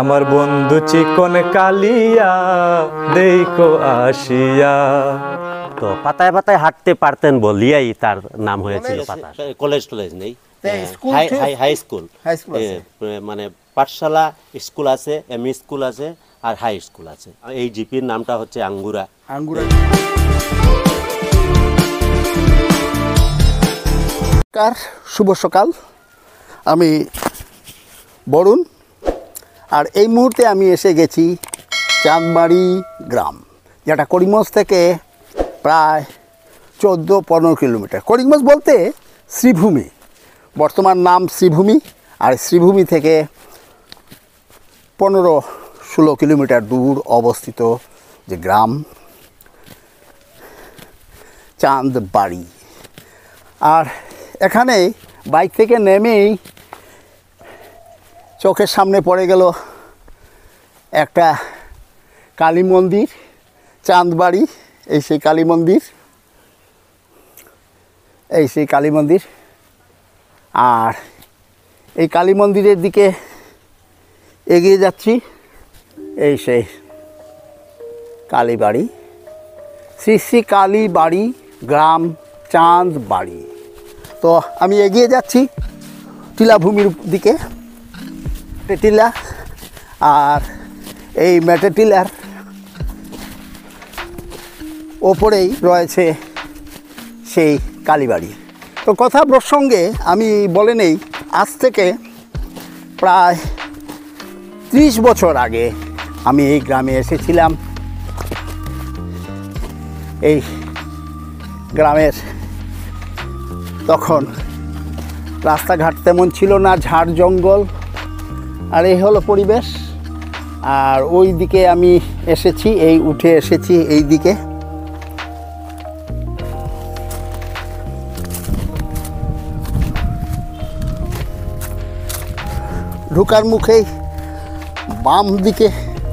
আমার বন্ধু চিকন কালিয়া দেখো আসিয়া। তো পাতায় পাতায় হাঁটতে পারতেন বলিয়াই তার নাম হয়েছিল পাতা। কলেজ টলেজ নেই, স্কুল হাই স্কুল, আছে। মানে পাঠশালা স্কুল আছে, এমই স্কুল আছে আর হাই স্কুল আছে। এই জিপির নামটা হচ্ছে আঙ্গুরা। শুভ সকাল, আমি বরুণ। আর এই মুহূর্তে আমি এসে গেছি চাঁদবাড়ি গ্রাম, যেটা করিমগঞ্জ থেকে প্রায় 14-15 কিলোমিটার। করিমগঞ্জ বলতে শ্রীভূমি, বর্তমান নাম শ্রীভূমি। আর শ্রীভূমি থেকে 15-16 কিলোমিটার দূর অবস্থিত যে গ্রাম চাঁদবাড়ি। আর এখানে বাইক থেকে নেমেই চোখের সামনে পড়ে গেল একটা কালী মন্দির, চাঁদবাড়ি। এই সেই কালী মন্দির, এই সেই কালী মন্দির। আর এই কালী মন্দিরের দিকে এগিয়ে যাচ্ছি। এই সেই কালীবাড়ি, শ্রী শ্রী কালীবাড়ি গ্রাম চাঁদবাড়ি। তো আমি এগিয়ে যাচ্ছি টিলাভূমির দিকে, টিলা। আর এই মেটে টিলার ওপরেই রয়েছে সেই কালীবাড়ি। তো কথা প্রসঙ্গে আমি বলে নেই, আজ থেকে প্রায় 30 বছর আগে আমি এই গ্রামে এসেছিলাম। এই গ্রামের তখন রাস্তাঘাট তেমন ছিল না, ঝাড় জঙ্গল। আর এই হলো পরিবেশ। আর ওই দিকে আমি এসেছি, এই উঠে এসেছি এই দিকে। ঢোকার মুখেই বাম দিকে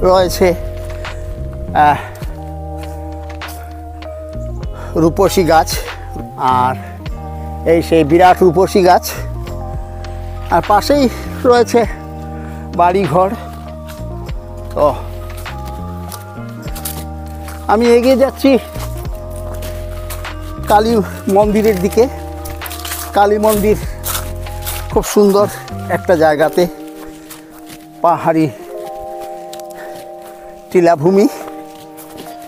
রয়েছে রূপসী গাছ। আর এই সেই বিরাট রূপসী গাছ। আর পাশেই রয়েছে বাড়িঘর। তো আমি এগিয়ে যাচ্ছি কালী মন্দিরের দিকে। কালী মন্দির খুব সুন্দর একটা জায়গাতে, পাহাড়ি টিলাভূমি,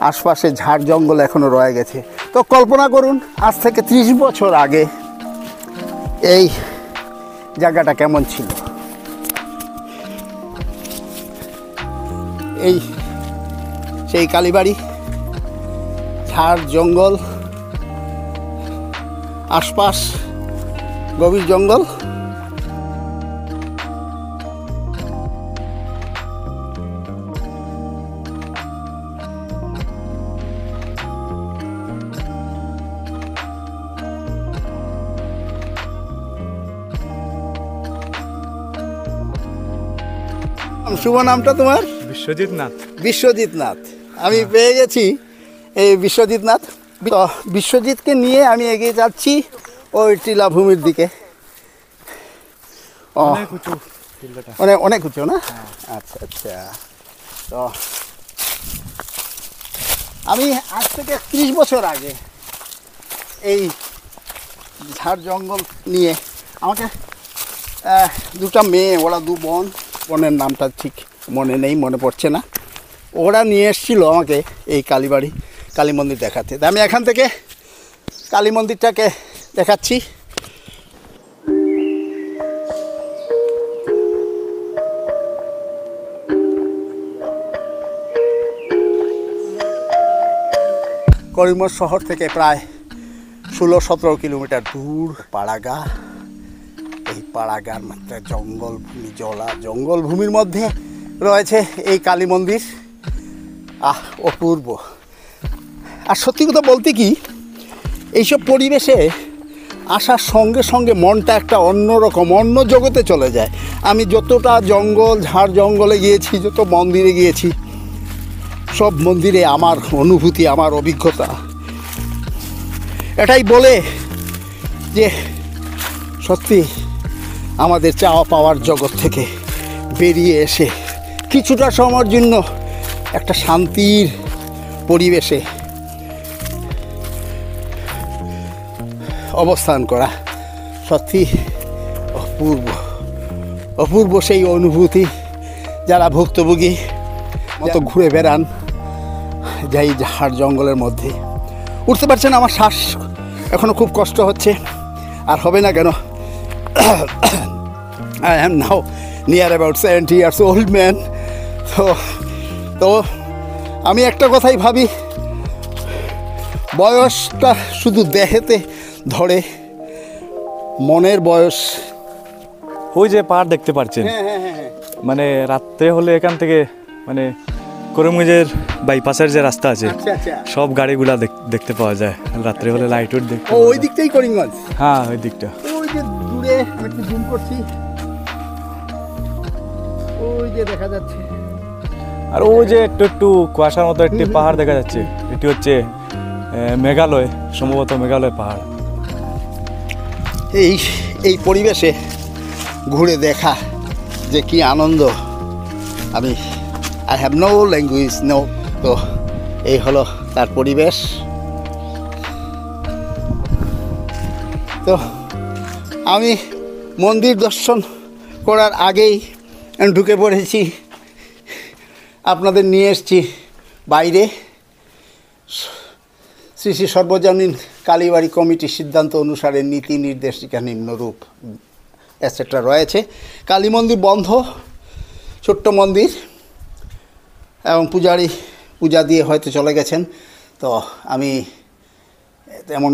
আশপাশে ঝাড় জঙ্গল এখনো রয়ে গেছে। তো কল্পনা করুন আজ থেকে 30 বছর আগে এই জায়গাটা কেমন ছিল। এই সেই কালীবাড়ি, ঝাড় জঙ্গল, আশপাশ গভীর জঙ্গল। শুভ নামটা তোমার? বিশ্বজিৎ নাথ। বিশ্বজিৎ নাথ। আমি পেয়ে গেছি এই বিশ্বজিৎ নাথ। বিশ্বজিৎকে নিয়ে আমি এগিয়ে যাচ্ছি ওই টিলাভূমির দিকে। অনেক উঁচু না? আচ্ছা আচ্ছা। তো আমি আজ থেকে 30 বছর আগে এই ঝাড় জঙ্গল নিয়ে, আমাকে দুটা মেয়ে, ওরা দু বোন, বোনের নামটা ঠিক মনে নেই, মনে পড়ছে না, ওরা নিয়ে এসেছিল আমাকে এই কালীবাড়ি, কালী মন্দির দেখাতে। তা আমি এখান থেকে কালী মন্দিরটাকে দেখাচ্ছি। করিমগঞ্জ শহর থেকে প্রায় 16-17 কিলোমিটার দূর পাড়াগা। এই পাড়াগার মাত্রা জঙ্গলভূমি, জঙ্গলভূমির মধ্যে রয়েছে এই কালী মন্দির। অপূর্ব। আর সত্যি কথা বলতে কি, এইসব পরিবেশে আসার সঙ্গে সঙ্গে মনটা একটা অন্যরকম, অন্য জগতে চলে যায়। আমি যতটা জঙ্গল, ঝাড় জঙ্গলে গিয়েছি, যত মন্দিরে গিয়েছি, সব মন্দিরে আমার অনুভূতি, আমার অভিজ্ঞতা এটাই বলে যে সত্যি আমাদের চাওয়া পাওয়ার জগৎ থেকে বেরিয়ে এসে কিছুটা সময়ের জন্য একটা শান্তির পরিবেশে অবস্থান করা সত্যি অপূর্ব অপূর্ব সেই অনুভূতি। যারা ভুক্তভোগী মতো ঘুরে বেড়ান যাই ঝাড় জঙ্গলের মধ্যে, উঠতে পারছেন, আমার শ্বাস এখনও খুব কষ্ট হচ্ছে, আর হবে না কেন। I am now near about 70 years old man. তো আমি একটা কথাই ভাবি, বয়সটা শুধু দেহেতে ধরে, মনের বয়স। ওই যে পাহাড় দেখতে পাচ্ছেন, মানে রাত্রে হলে এখান থেকে মানে করিমগঞ্জের বাইপাসের যে রাস্তা আছে আচ্ছা আচ্ছা, সব গাড়িগুলা দেখতে পাওয়া যায়। রাত্রে হলে লাইট উইট দেখতে ও ওই দিকটাই করিমগঞ্জ। হ্যাঁ ওই দিকটা। ওই যে দূরে আমি একটু জুম করছি, ওই যে দেখা যাচ্ছে। আর ওই যে একটু একটু কুয়াশার মতো একটি পাহাড় দেখা যাচ্ছে, এটি হচ্ছে মেঘালয়, সম্ভবত মেঘালয় পাহাড়। এই পরিবেশে ঘুরে দেখা যে কি আনন্দ, আমি I have no language no. তো এই হলো তার পরিবেশ। তো আমি মন্দির দর্শন করার আগেই ঢুকে পড়েছি, আপনাদের নিয়ে এসেছি বাইরে। শ্রী শ্রী সর্বজনীন কালীবাড়ি কমিটির সিদ্ধান্ত অনুসারে নীতি নির্দেশিকা নিম্নরূপ এটসেট্রা রয়েছে। কালী মন্দির বন্ধ, ছোট্ট মন্দির, এবং পূজারি পূজা দিয়ে হয়তো চলে গেছেন। তো আমি তেমন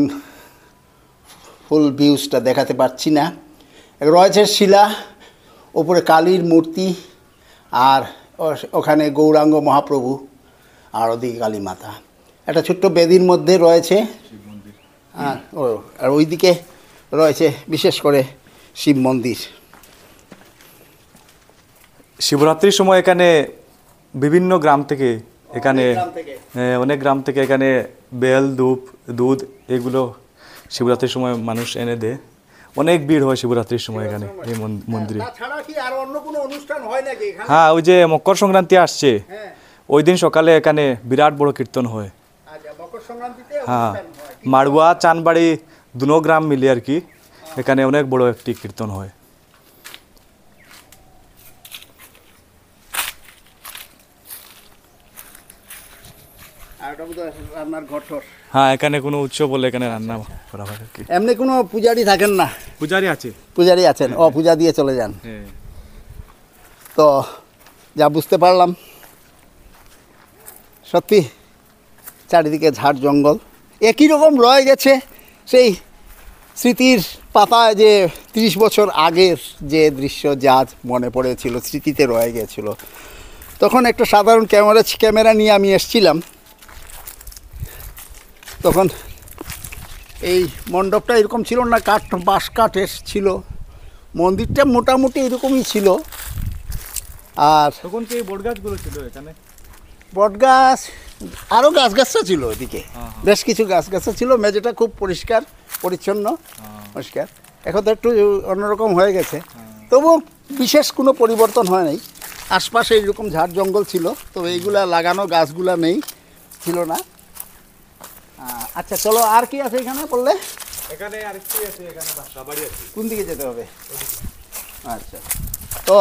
ফুল ভিউজটা দেখাতে পারছি না। রয়েছে শিলা, ওপরে কালীর মূর্তি, আর ওখানে গৌরাঙ্গ মহাপ্রভু, আর ওদিকে কালী মাতা। একটা ছোট্ট বেদির মধ্যে রয়েছে, আর ওইদিকে রয়েছে বিশেষ করে শিব মন্দির। শিবরাত্রির সময় এখানে বিভিন্ন গ্রাম থেকে এখানে অনেক গ্রাম থেকে এখানে বেল দুধ এগুলো শিবরাত্রির সময় মানুষ এনে দেয়। অনেক ভিড় হয় শিবরাত্রির সময় এখানে এই মন্দিরে। তাছাড়া কি আর অন্য কোনো অনুষ্ঠান হয় নাকি এখানে? হ্যাঁ, ওই যে মকর সংক্রান্তি আসছে, ওই দিন সকালে এখানে বিরাট বড় কীর্তন হয়। আচ্ছা, মকর সংক্রান্তিতে হ্যাঁ, অনুষ্ঠান হয়। মাড়ুয়া চানবাড়ি দুনো গ্রাম মিলে আর কি এখানে অনেক বড় একটি কীর্তন হয়। আর ওটা বোধহয় রান্নার ঘর-টর। হ্যাঁ, এখানে কোনো উৎসব হলে এখানে রান্না করা হয় আর কি। এমনি কোনো পূজারি থাকেন না? পূজারি আছে। পূজারি আছেন, ও পূজা দিয়ে চলে যান। হ্যাঁ, তো যা বুঝতে পারলাম, সত্যি চারিদিকে ঝাড় জঙ্গল একই রকম রয়ে গেছে। সেই স্মৃতির পাতায় যে 30 বছর আগের যে দৃশ্য যা মনে পড়েছিল, স্মৃতিতে রয়ে গেছিল। তখন একটা সাধারণ ক্যামেরা নিয়ে আমি এসেছিলাম, তখন এই মণ্ডপটা এরকম ছিল না, বাঁশ কাঠের ছিল। মন্দিরটা মোটামুটি এরকমই ছিল। আর তখন কি বট গাছগুলো ছিল এখানে? বটগাছ, আরও গাছগাছা ছিল ওইদিকে, বেশ কিছু গাছগাছা ছিল। মেঝেটা খুব পরিষ্কার পরিচ্ছন্ন, পরিষ্কার। এখন তো একটু অন্যরকম হয়ে গেছে, তবু বিশেষ কোনো পরিবর্তন হয় নাই। আশপাশে এইরকম ঝাড় জঙ্গল ছিল, তো এইগুলা লাগানো গাছগুলা নেই, ছিল না। আচ্ছা চলো, আর কি আছে এখানে বললে? এখানে আরেকটি আছে, এখানে বাসাবাড়ি আছে। কোন দিকে যেতে হবে? আচ্ছা, তো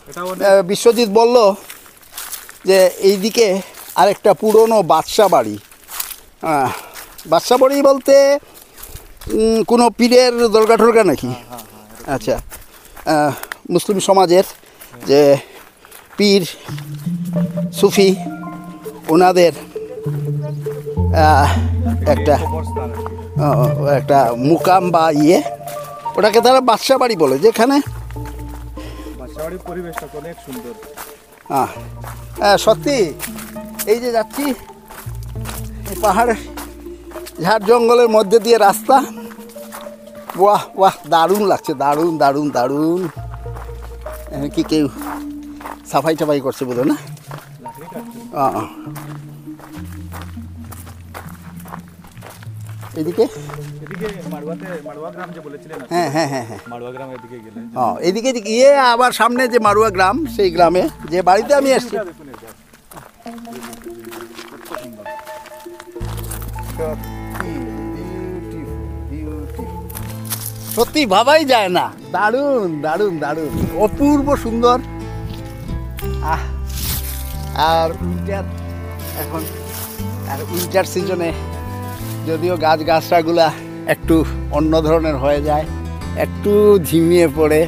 এটাও বিশ্বজিৎ বলল যে এইদিকে আরেকটা পুরনো বাদশা বাড়ি। বাদশা বাড়ি বলতে কোনো পীরের দরগা টরগা নাকি? আচ্ছা, মুসলিম সমাজের যে পীর সুফি, ওনাদের একটা মুকাম বা ইয়ে, ওটাকে তারা বাদশা বাড়ি বলে, যেখানে বাসাবাড়ির পরিবেশটা অনেক সুন্দর। সত্যি এই যে যাচ্ছি এই পাহাড়ের ঝাড় জঙ্গলের মধ্যে দিয়ে রাস্তা, বাহ বাহ, দারুণ লাগছে, দারুণ দারুণ দারুণ। কি কেউ সাফাই টাফাই করছে বোধহয় না? এদিকে এদিকে মাড়ুয়া গ্রাম যে বলেছিলেন আপনি, হ্যাঁ হ্যাঁ হ্যাঁ হ্যাঁ মাড়ুয়া গ্রাম এদিকে গেলে এদিকে গিয়ে আবার সামনে যে মারুয়া গ্রাম, সেই গ্রামে যে বাড়িতে আমি এসেছি। দেখুন এটা সত্যি ভাবাই যায় না, দারুণ দারুণ দারুণ, অপূর্ব সুন্দর। আর উইন্টার এখন, আর উইন্টার সিজনে যদিও গাছগাছড়াগুলা একটু অন্য ধরনের হয়ে যায়, একটু ঝিমিয়ে পড়ে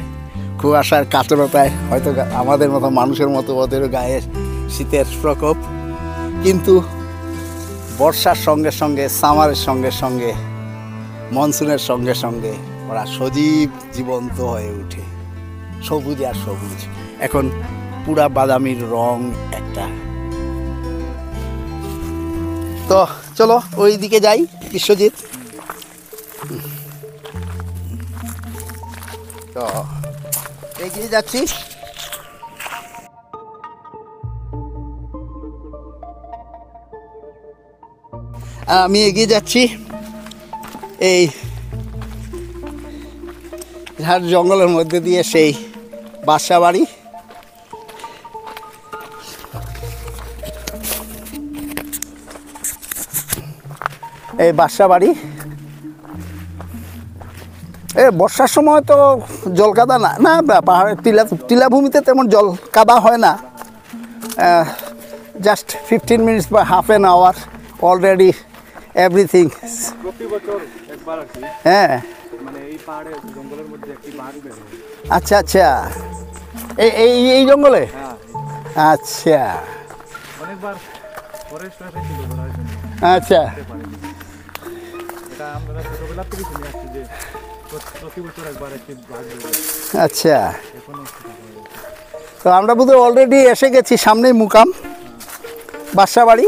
কুয়াশার কাতরতায়, হয়তো আমাদের মতো মানুষের মতো ওদেরও গায়ে শীতের প্রকোপ, কিন্তু বর্ষার সঙ্গে সঙ্গে, সামারের সঙ্গে সঙ্গে, মনসুনের সঙ্গে সঙ্গে ওরা সজীব জীবন্ত হয়ে ওঠে, সবুজ আর সবুজ। এখন পুরা বাদামির রং একটা। তো চলো ওই দিকে যাই, বিশ্বজিৎ। তো এগিয়ে যাচ্ছি। আমি এগিয়ে যাচ্ছি এই ঝাড় জঙ্গলের মধ্যে দিয়ে, সেই বাসা বাড়ি। এই বাসা বাড়ি বর্ষার সময় তো জল কাদা না, না পাহাড়ের টিলাভূমিতে তেমন জল কাদা হয় না। জাস্ট 15 মিনিটস বা half an hour already everything. প্রতি বছর একবার আর কি, হ্যাঁ মানে এই পাহাড়ে জঙ্গলের মধ্যে একটি বাঘ বের হয়। আচ্ছা আচ্ছা, এই জঙ্গলে, হ্যাঁ আচ্ছা অনেকবার ফরেস্ট ছিল ধরার জন্য, আচ্ছা এটা আমরা ছোটবেলা থেকে শুনে আসছি যে প্রতি বছর একবার একটি বাঘ বের হয়। আচ্ছা। এখনো তো আমরা বোধহয় অলরেডি এসে গেছি, সামনেই মুকাম বাসা বাড়ি।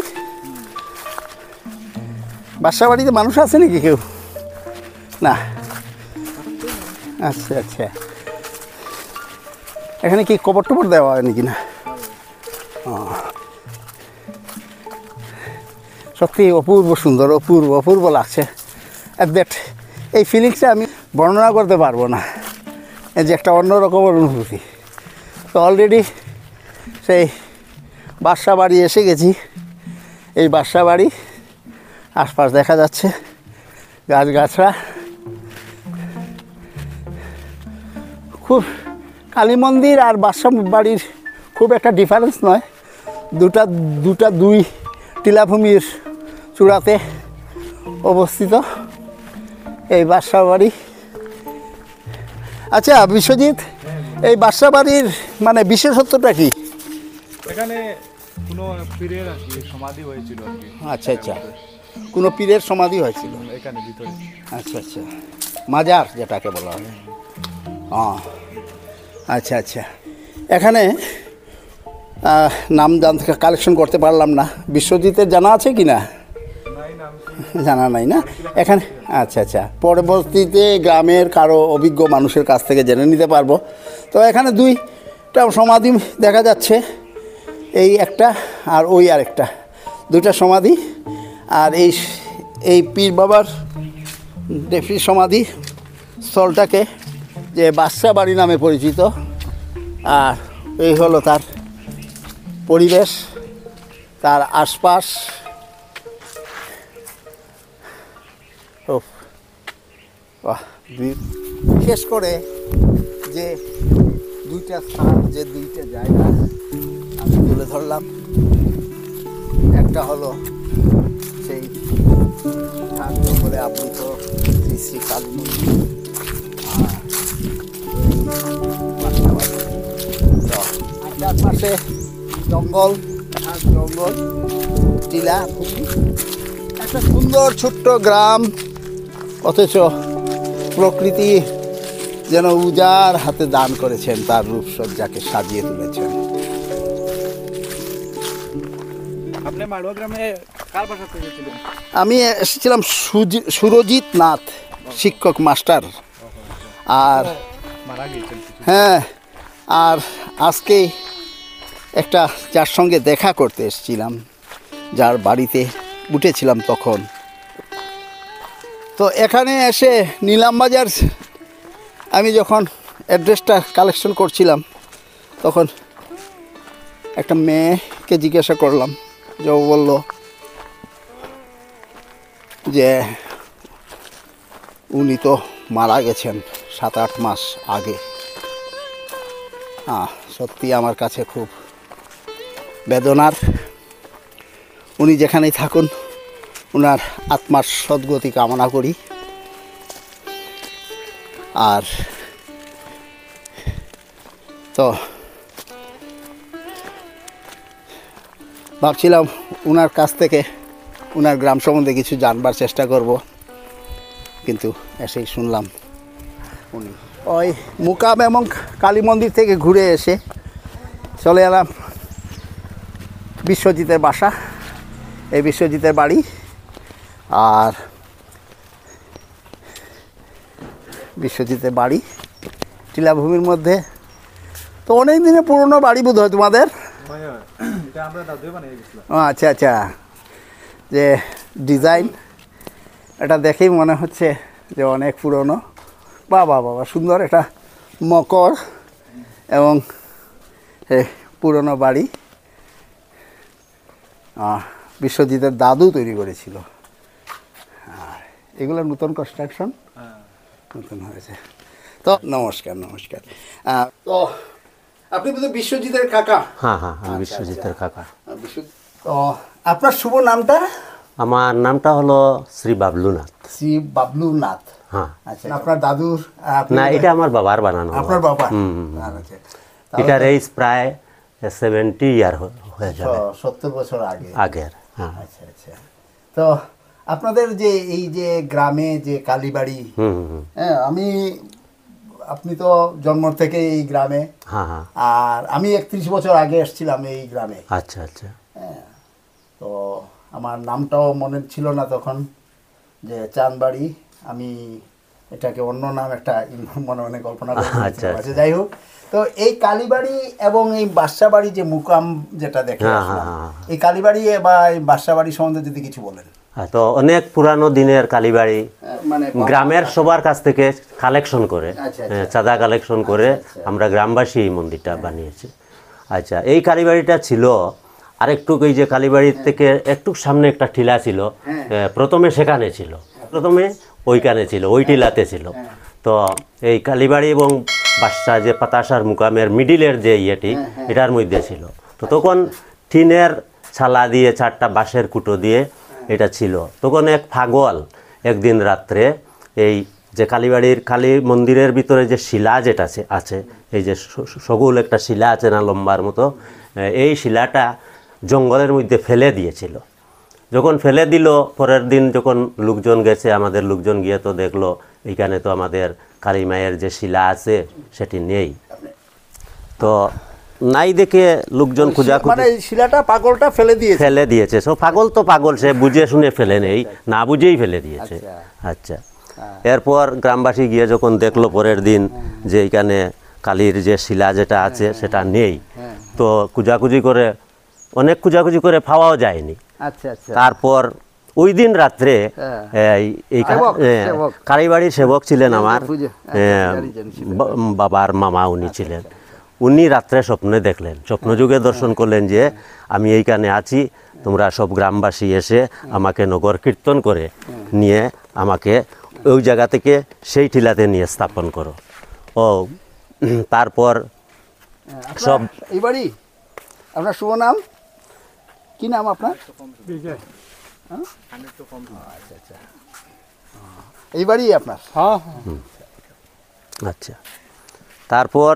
বাসা বাড়িতে মানুষ আছে নাকি কেউ? না। আচ্ছা আচ্ছা, এখানে কি কবর টবর দেওয়া হয় নাকি? না, সত্যি অপূর্ব সুন্দর, অপূর্ব অপূর্ব লাগছে। দ্যাট এই ফিলিংসটা আমি বর্ণনা করতে পারবো না, এই যে একটা অন্যরকম অনুভূতি। তো অলরেডি সেই বাসা বাড়ি এসে গেছি। এই বাসা বাড়ি আশপাশ দেখা যাচ্ছে গাছগাছড়া। খুব কালী মন্দির আর বাসা বাড়ির খুব একটা ডিফারেন্স নয়, দুই টিলাভূমির চূড়াতে অবস্থিত এই বাসা বাড়ি। আচ্ছা বিশ্বজিৎ, এই বাসা বাড়ির মানে বিশেষত্বটা কি? এখানে কোনো পীরের আর কি সমাধি হয়েছিল আর কি। আচ্ছা আচ্ছা, কোনো পীরের সমাধি হয়েছিল এখানে ভিতরে। আচ্ছা আচ্ছা, মাজার যেটাকে বলা হয়। আচ্ছা আচ্ছা, এখানে নাম জানতে কালেকশন করতে পারলাম না। বিশ্বজিতের জানা আছে কি না? জানা নাই না এখানে। আচ্ছা আচ্ছা, পরবর্তীতে গ্রামের কারো অভিজ্ঞ মানুষের কাছ থেকে জেনে নিতে পারবো। তো এখানে দুইটা সমাধি দেখা যাচ্ছে, এই একটা আর ওই আরেকটা, দুইটা সমাধি। আর এই পীর বাবার দেবী সমাধি স্থলটাকে যে বাসা বাড়ি নামে পরিচিত। আর এই হলো তার পরিবেশ, তার আশপাশ। বিশেষ করে যে দুইটা স্থান, যে দুইটা জায়গা আমি তুলে ধরলাম, একটা হলো সেই ঝাড় জঙ্গলে আবৃত শ্রী শ্রী কালী মন্দির, আর চারপাশে জঙ্গল, জঙ্গল, টিলা, একটা সুন্দর ছোট্ট গ্রাম, অথচ প্রকৃতি যেন উজাড় হাতে দান করেছেন, তার রূপসজ্জাকে সাজিয়ে তুলেছেন। আপনি মাড়ুয়া গ্রামে কার বাসা থেকে ছিলেন? আমি এসেছিলাম সুরজিৎ নাথ, শিক্ষক মাস্টার। আর মারা গিয়েছেন? হ্যাঁ, আর আজকে একটা যার সঙ্গে দেখা করতে এসেছিলাম, যার বাড়িতে উঠেছিলাম তখন, তো এখানে এসে নিলামবাজার আমি যখন অ্যাড্রেসটা কালেকশন করছিলাম তখন একটা মেয়েকে জিজ্ঞাসা করলাম, যে ও বলল যে উনি তো মারা গেছেন 7-8 মাস আগে। সত্যি আমার কাছে খুব বেদনার। উনি যেখানেই থাকুন ওনার আত্মার সদ্গতি কামনা করি। আর তো ভাবছিলাম ওনার কাছ থেকে ওনার গ্রাম সম্বন্ধে কিছু জানবার চেষ্টা করব, কিন্তু এসেই শুনলাম উনি ওই মুকাম এবং কালী মন্দির থেকে ঘুরে এসে চলে এলাম বিশ্বজিতের বাসা, এই বিশ্বজিতের বাড়ি। আর বিশ্বজিতের বাড়ি টিলাভূমির মধ্যে, তো অনেক দিনের পুরনো বাড়ি বোধ হয় তোমাদের। আচ্ছা আচ্ছা, যে ডিজাইন এটা দেখেই মনে হচ্ছে যে অনেক পুরনো। বাবা বাবা, সুন্দর একটা মকর এবং পুরনো বাড়ি। বিশ্বজিতের দাদু তৈরি করেছিল। আর এগুলো নতুন কনস্ট্রাকশন, নতুন হয়েছে। তো নমস্কার নমস্কার। তো আপনি বোধহয় বিশ্বজিতের কাকা? হ্যাঁ হ্যাঁ, আমি বিশ্বজিতের কাকা। তো আপনার শুভ নামটা? আমার নামটা হলো শ্রী বাবলুনাথ। শ্রী বাবলুনাথ। হ্যাঁ। আচ্ছা, আপনার দাদুর? না, এটা আমার বাবার বানানো। আপনার বাবা? আচ্ছা, এটার এইজ প্রায় 70 ইয়ার হয়ে যাবে, 70 বছর আগে আগের। হ্যাঁ। আচ্ছা আচ্ছা। তো আপনাদের যে এই যে গ্রামে যে কালীবাড়ি, হ্যাঁ, আপনি তো জন্ম থেকে এই গ্রামে। হ্যাঁ হ্যাঁ। আর আমি 31 বছর আগে এসেছিলাম এই গ্রামে। আচ্ছা আচ্ছা। হ্যাঁ, তো আমার নামটাও মনে ছিল না তখন, যে চাঁদবাড়ি। আমি এটাকে অন্য নাম একটা মনে মনে কল্পনা করে আচ্ছা, আচ্ছা, যাই হোক। তো এই কালীবাড়ি এবং এই বাসাবাড়ি যে মুকাম যেটা দেখে আসলাম, এই কালীবাড়ি বা এই বাসাবাড়ি সম্বন্ধে যদি কিছু বলেন। তো অনেক পুরানো দিনের কালীবাড়ি, মানে গ্রামের সবার কাছ থেকে কালেকশন করে, আচ্ছা, আচ্ছা। চাঁদা কালেকশন করে আমরা গ্রামবাসী এই মন্দিরটা বানিয়েছি। আচ্ছা, এই কালীবাড়িটা ছিল আরেকটু, এই যে কালীবাড়ির থেকে একটু সামনে একটা টিলা ছিল, প্রথমে সেখানে ছিল, প্রথমে ওইখানে ছিল, ওই টিলাতে ছিল। তো এই কালীবাড়ি এবং বাদশা যে পাতাসার মুকামের মিডিলের যে ইয়েটি, এটার মধ্যে ছিল। তো তখন টিনের ছালা দিয়ে 4টা বাঁশের কুটো দিয়ে এটা ছিল। তখন এক পাগল একদিন রাত্রে এই যে কালীবাড়ির কালী মন্দিরের ভিতরে যে শিলা যেটা আছে, এই যে সগুল একটা শিলা আছে না, লম্বার মতো, এই শিলাটা জঙ্গলের মধ্যে ফেলে দিয়েছিল। যখন ফেলে দিল, পরের দিন যখন লোকজন গেছে, আমাদের লোকজন গিয়ে তো দেখলো এইখানে তো আমাদের কালী মায়ের যে শিলা আছে সেটি নেই। তো নাই দেখে লোকজন খোঁজাখুঁজি, মানে শিলাটা পাগলটা ফেলে দিয়েছে। সো পাগল তো পাগল, সে বুঝে শুনে ফেলে নেই, না বুঝেই ফেলে দিয়েছে। আচ্ছা, এরপর গ্রামবাসী গিয়ে যখন দেখলো পরের দিন যে এইখানে কালীর যে শিলা যেটা আছে সেটা নেই, তো খোঁজাখুঁজি করে, অনেক খোঁজাখুঁজি করে পাওয়াও যায়নি। আচ্ছা আচ্ছা। তারপর ওই দিন রাত্রে এই কালীবাড়ির সেবক ছিলেন আমার বাবার মামা, উনি ছিলেন। উনি রাত্রে স্বপ্নে দেখলেন, স্বপ্নযুগে দর্শন করলেন যে আমি এইখানে আছি, তোমরা সব গ্রামবাসী এসে আমাকে নগর কীর্তন করে নিয়ে আমাকে ওই জায়গা থেকে সেই টিলাতে নিয়ে স্থাপন করো। ও তারপর সব এই বাড়ি, আপনার শুভ নাম কি? নাম আপনার? আচ্ছা আচ্ছা, এই বাড়ি আপনার? হ্যাঁ। আচ্ছা, তারপর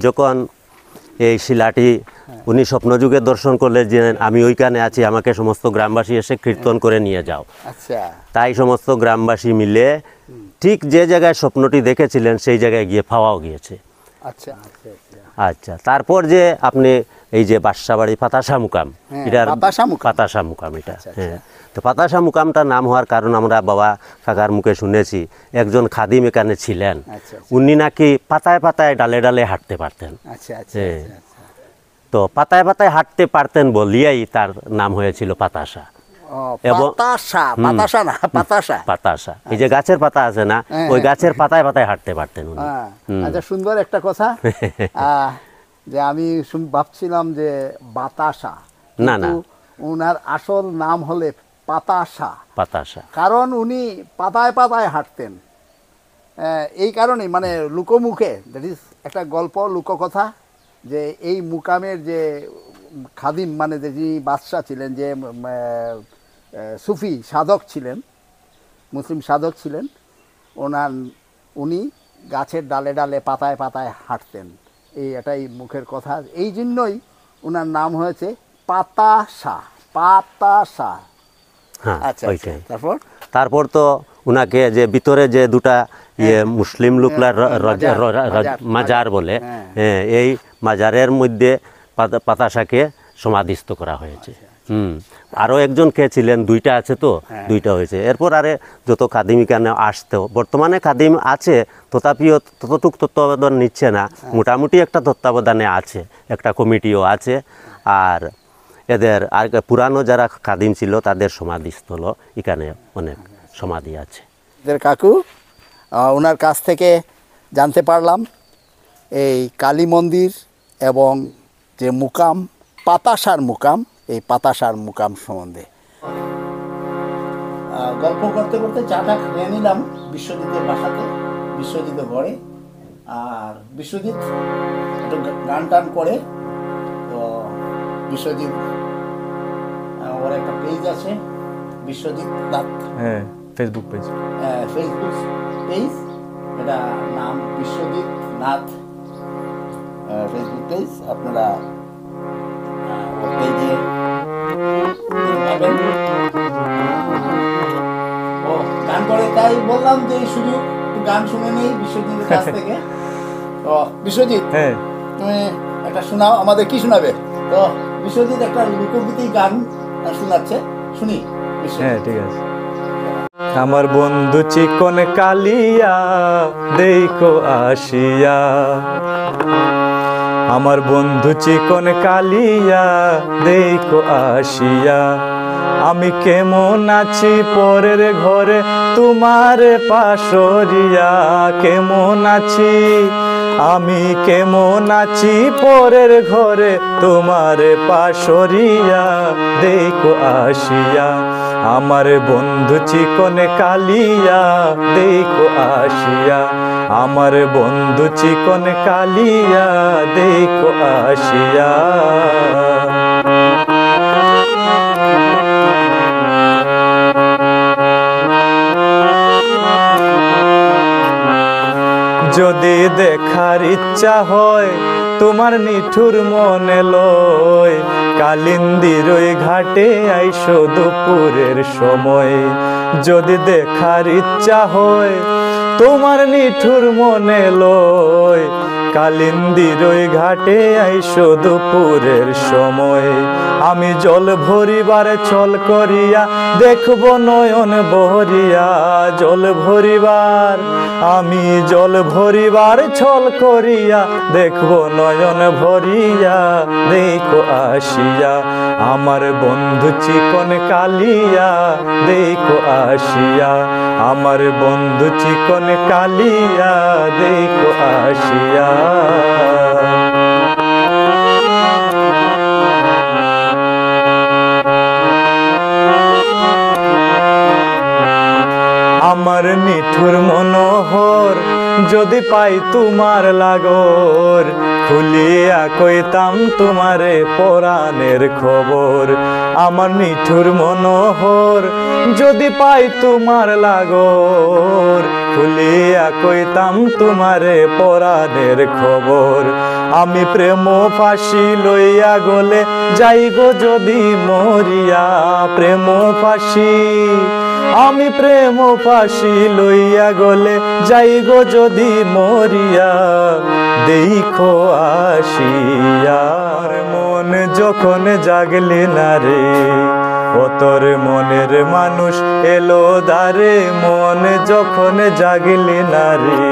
যখন এই শিলাটি উনি স্বপ্নযুগে দর্শন করলেন যে আমি ওইখানে আছি, আমাকে সমস্ত গ্রামবাসী এসে কীর্তন করে নিয়ে যাও। আচ্ছা। তাই সমস্ত গ্রামবাসী মিলে ঠিক যে জায়গায় স্বপ্নটি দেখেছিলেন সেই জায়গায় গিয়ে পাওয়াও গিয়েছে। আচ্ছা আচ্ছা, তারপর যে আপনি এই যে বাসাবাড়ি পাতাসা মুকাম, এটার পাতাসা মুকাম এটা, হ্যাঁ। তো পাতাসা মুকামটার নাম হওয়ার কারণ আমরা বাবা কাকার মুখে শুনেছি, একজন খাদিম এখানে ছিলেন, উনি নাকি পাতায় পাতায় ডালে ডালে হাঁটতে পারতেন। তো পাতায় পাতায় হাঁটতে পারতেন বলিয়াই তার নাম হয়েছিল পাতাসা। এবং পাতাসা, পাতাসা না, পাতাসা। পাতাসা, এই যে গাছের পাতা আছে না, ওই গাছের পাতায় পাতায় হাঁটতে পারতেন উনি। আচ্ছা, সুন্দর একটা কথা। যে আমি ভাবছিলাম যে বাতাসা, না, না। কিন্তু ওনার আসল নাম হলে পাতাসা। পাতাসা, কারণ উনি পাতায় পাতায় হাঁটতেন। এই কারণে মানে লোকমুখে, দ্যাট ইজ একটা গল্প, লোককথা, যে এই মুকামের যে খাদিম মানে যে যিনি বাদশাহ ছিলেন, যে সুফি সাধক ছিলেন, মুসলিম সাধক ছিলেন, উনি গাছের ডালে ডালে পাতায় পাতায় হাঁটতেন। এটাই মুখের কথা, এই জন্যই ওনার নাম হয়েছে পাতাসা। পাতাসা। হ্যাঁ, আচ্ছা, ওইটাই। তারপর তো উনাকে যে ভিতরে যে দুটা মুসলিম লোকরা মাজার বলে, এই মাজারের মধ্যে পাতাসাকে সমাধিস্থ করা হয়েছে। আরও একজন কে ছিলেন, দুইটা আছে তো, দুইটা হয়েছে। এরপর আরে যত খাদিম এখানে আসতো, বর্তমানে খাদিম আছে, তথাপিও ততটুক তত্ত্বাবধান নিচ্ছে না, মোটামুটি একটা তত্ত্বাবধানে আছে, একটা কমিটিও আছে। আর এদের আর পুরানো যারা খাদিম ছিল তাদের সমাধিস্থল এখানে অনেক সমাধি আছে। কাকু, ওনার কাছ থেকে জানতে পারলাম এই কালী মন্দির এবং যে মুকাম, পাতাসার মুকাম, এই পাতাসার মুকাম সম্বন্ধে গল্প করতে করতে চাটা খেয়ে নিলাম বিশ্বজিতের বাসাতে, বিশ্বজিতের ঘরে। আর বিশ্বজিৎ একটু গান টান করে। তো বিশ্বজিৎ, ওর একটা পেজ আছে, বিশ্বজিৎ নাথ, হ্যাঁ, ফেসবুক পেজ, ফেসবুক পেজ, এটা নাম বিশ্বজিৎ নাথ ফেসবুক পেজ। আপনারা ওর পেজে পাবেন। ও গান করে, তাই বললাম যে এই সুযোগ একটু গান শুনে নেই বিশ্বজিতের কাছ থেকে। তো বিশ্বজিৎ, হ্যাঁ, তুমি একটা শোনাও আমাদের। কি শোনাবে? তো বিশ্বজিৎ একটা লোকগীতি গান শোনাচ্ছে, শুনি। হ্যাঁ, ঠিক আছে। আমার বন্ধু চিকন কালিয়া দেখো আসিয়া, আমার বন্ধু চিকন কালিয়া দেখো আসিয়া, আমি কেমন আছি পরের ঘরে তোমার পাশরিয়া, কেমন আছি আমি, কেমন আছি পরের ঘরে তোমার পাশরিয়া দেখো আসিয়া, আমার বন্ধু চিকন কালিয়া দেখো আসিয়া, আমার বন্ধু চিকন কালিয়া দেখো আসিয়া। যদি দেখার ইচ্ছা হয় তোমার নিঠুর মনে লয়, কালিন্দির ওই ঘাটে আইসো দুপুরের সময়। যদি দেখার ইচ্ছা হয় তোমার নিঠুর মনে লয়, কালিন্দির ওই ঘাটে আইসো দুপুরের সময়। আমি জল ভরিবার ছল করিয়া দেখব নয়ন ভরিয়া, জল ভরিবার, আমি জল ভরিবার ছল করিয়া দেখব নয়ন ভরিয়া দেখো আসিয়া, আমার বন্ধু চিকন কালিয়া দেখো আসিয়া, আমার বন্ধু চিকন কালিয়া দেখো আসিয়া। আমার নিঠুর মনোহর যদি পাই তোমার লাগর, খুলিয়া কইতাম তোমারে পরাণের খবর। আমার নিঠুর মনোহর যদি পাই তোমার লাগর, খুলিয়া কইতাম তোমারে পরাণের খবর। আমি প্রেম ফাঁসি লইয়া গলে যাই গো যদি মরিয়া, প্রেম ফাঁসি, আমি প্রেম ফাঁসি লইয়া গলে যাই গো যদি মরিয়া দেখো আসিয়া। মন যখন জাগলে না রে, ও তোর মনের মানুষ এলো দ্বারে, মন যখন জাগলে না রে,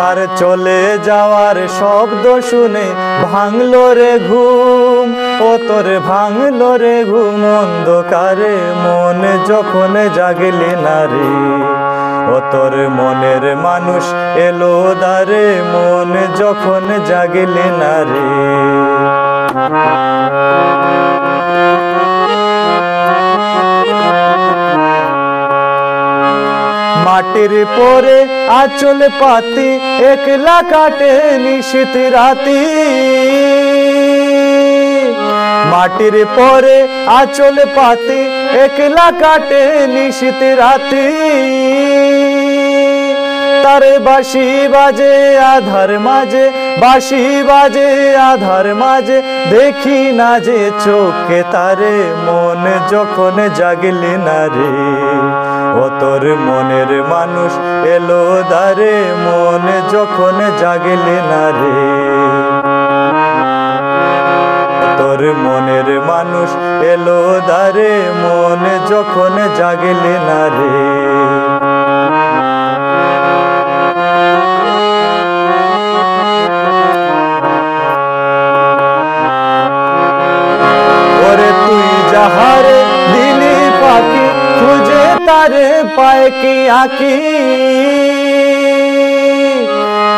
তার চলে যাওয়ার শব্দ শুনে ভাঙলো রে ঘুম, ও তোর ভাঙলো রে ঘুম অন্ধকারে মন যখন জাগলি না রে। ও তোর মনের মানুষ এলো দ্বারে মন যখন জাগলি না রে। মাটির পরে আঁচল পাতি একলা কাটে নিশীত রাতি, মাটির পরে আঁচল পাতি একলা কাটে নিশীত রাতি। তারে বাঁশি বাজে আধার মাঝে, বাঁশি বাজে আধার মাঝে, দেখি না যে চোখে তারে মন যখন জাগলি না রে। ও তোর মনের মানুষ এলো দ্বারে মন যখন জাগলি না রে। তোর মনের মানুষ এলো দ্বারে মন যখন জাগলি না রে। ওরে তুই যাহারে দিলি পাখি খুঁজে তারে পায় কি আঁকি,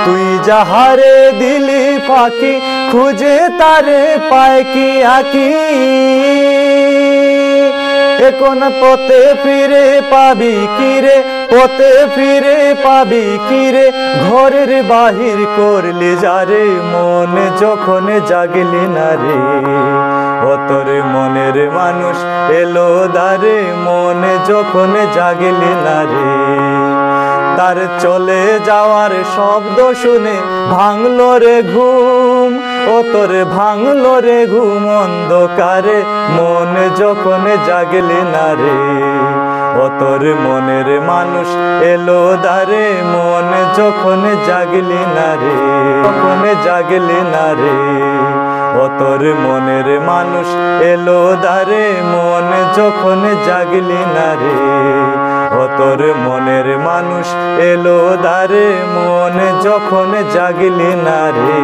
তুই যাহারে দিলি পাখি খুঁজে তারে পায় কি আঁকি। এখন পথে ফিরে পাবি কিরে, পথে ফিরে পাবি কিরে, ঘরের বাহির করলি যারে মন যখন জাগলি না রে। ও তোর মনের মানুষ এলো দ্বারে মন যখন জাগলি না রে। তার চলে যাওয়ার শব্দ শুনে ভাঙলো রে ঘুম, ও তোর ভাঙলো রে ঘুম অন্ধকারে মন যখন জাগলি না রে। ও তোর মনের মানুষ এলো দ্বারে মন যখন জাগলি না রে, যখন জাগলি না রে। ও তোর মনের মানুষ এলো দ্বারে মন যখন জাগলি না রে। ও তোর মনের মানুষ এলো দ্বারে মন যখন জাগলি না রে।